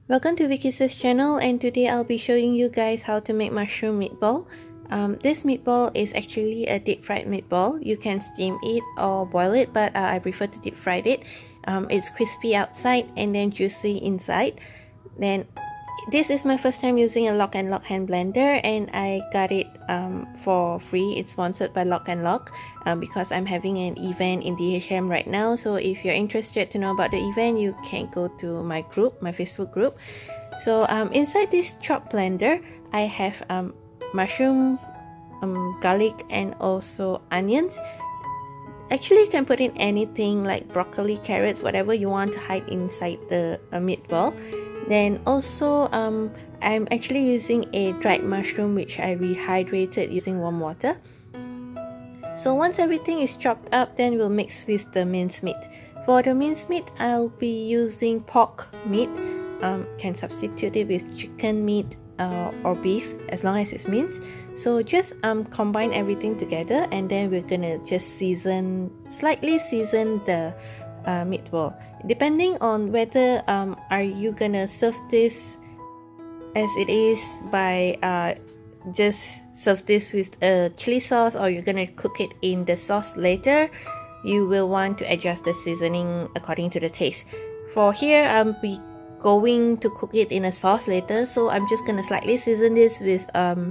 Welcome to Vicky's channel, and today I'll be showing you guys how to make mushroom meatball. This meatball is actually a deep fried meatball. You can steam it or boil it, but I prefer to deep fry it. It's crispy outside and then juicy inside. Then this is my first time using a Lock and Lock hand blender, and I got it for free. It's sponsored by Lock and Lock because I'm having an event in DHM right now. So if you're interested to know about the event, you can go to my group, my Facebook group. So inside this chopped blender, I have mushroom, garlic, and also onions. Actually, you can put in anything like broccoli, carrots, whatever you want to hide inside the meatball. Then also I'm actually using a dried mushroom which I rehydrated using warm water. So once everything is chopped up, then we'll mix with the minced meat. For the minced meat, I'll be using pork meat. Can substitute it with chicken meat or beef as long as it's minced. So just combine everything together, and then we're gonna just slightly season the meatball. Depending on whether are you gonna serve this as it is by just serve this with a chili sauce, or you're gonna cook it in the sauce later, you will want to adjust the seasoning according to the taste. For here, I'll be going to cook it in a sauce later, so I'm just gonna slightly season this with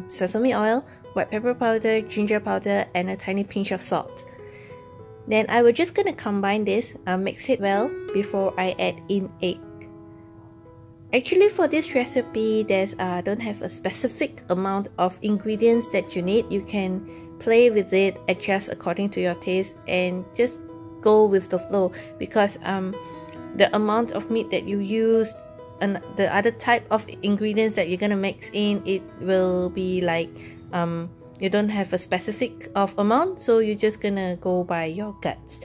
sesame oil, white pepper powder, ginger powder, and a tiny pinch of salt. Then I will just gonna combine this, mix it well before I add in egg. Actually, for this recipe, there's don't have a specific amount of ingredients that you need. You can play with it, adjust according to your taste, and just go with the flow, because the amount of meat that you use and the other type of ingredients that you're gonna mix in, it will be like you don't have a specific of amount, so you're just gonna go by your guts.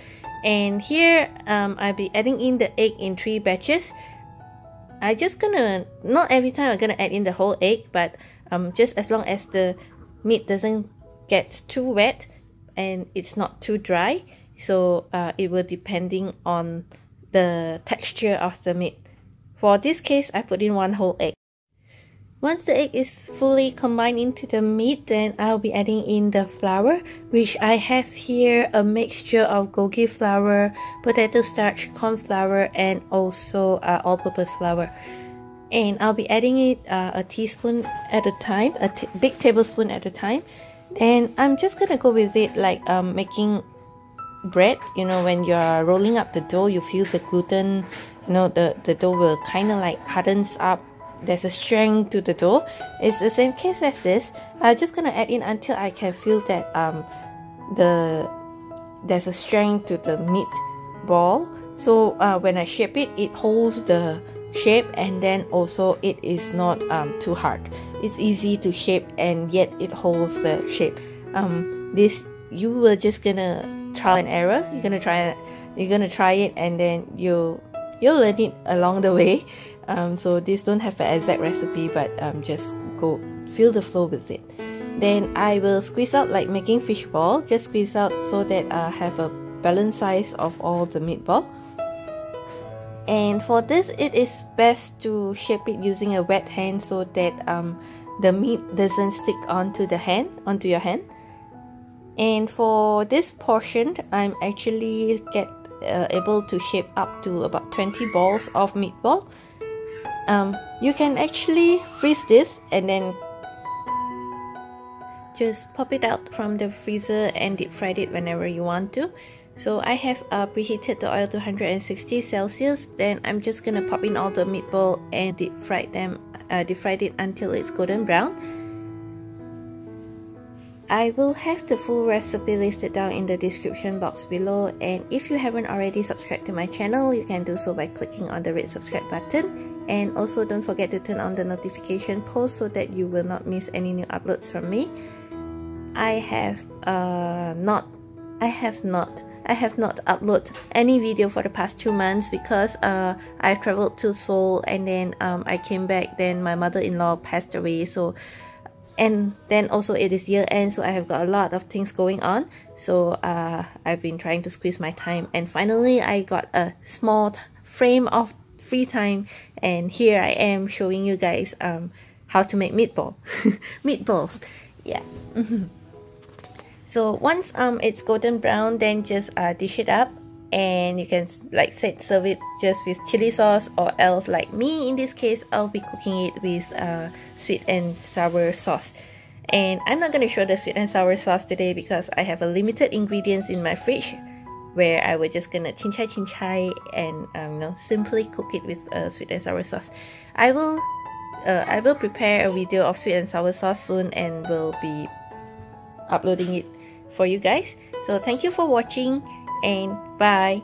And here I'll be adding in the egg in 3 batches. I just gonna, not every time I'm gonna add in the whole egg, but just as long as the meat doesn't get too wet and it's not too dry, so it will depending on the texture of the meat. For this case, I put in 1 whole egg. Once the egg is fully combined into the meat, then I'll be adding in the flour, which I have here a mixture of gogi flour, potato starch, corn flour, and also all-purpose flour. And I'll be adding it a teaspoon at a time, a big tablespoon at a time. And I'm just gonna go with it like making bread. You know, when you're rolling up the dough, you feel the gluten, you know, the dough will kind of like hardens up. There's a strength to the dough. It's the same case as this. I'm just gonna add in until I can feel that there's a strength to the meat ball. So when I shape it, it holds the shape, and then also it is not too hard. It's easy to shape, and yet it holds the shape. This you were just gonna trial and error. You're gonna try it, and then you'll learn it along the way. So this don't have an exact recipe, but just go feel the flow with it. Then I will squeeze out like making fish ball. Just squeeze out so that I have a balanced size of all the meatball. And for this, it is best to shape it using a wet hand so that the meat doesn't stick onto your hand. And for this portion, I'm actually able to shape up to about 20 balls of meatball. You can actually freeze this and then just pop it out from the freezer and deep fry it whenever you want to. So I have preheated the oil to 160 Celsius. Then I'm just gonna pop in all the meatball and deep fry it until it's golden brown. I will have the full recipe listed down in the description box below, and if you haven't already subscribed to my channel, you can do so by clicking on the red subscribe button. And also don't forget to turn on the notification post so that you will not miss any new uploads from me. I have not uploaded any video for the past 2 months because I've traveled to Seoul, and then I came back, then my mother-in-law passed away, so, and then also it is year end, so I have got a lot of things going on. So I've been trying to squeeze my time, and finally I got a small frame of free time and here I am showing you guys how to make meatball. Meatballs, yeah. So once it's golden brown, then just dish it up, and you can like serve it just with chili sauce, or else like me in this case I'll be cooking it with sweet and sour sauce. And I'm not going to show the sweet and sour sauce today because I have a limited ingredients in my fridge, where I was just gonna chinchay and you know, simply cook it with sweet and sour sauce. I will prepare a video of sweet and sour sauce soon, and will be uploading it for you guys. So thank you for watching, and bye.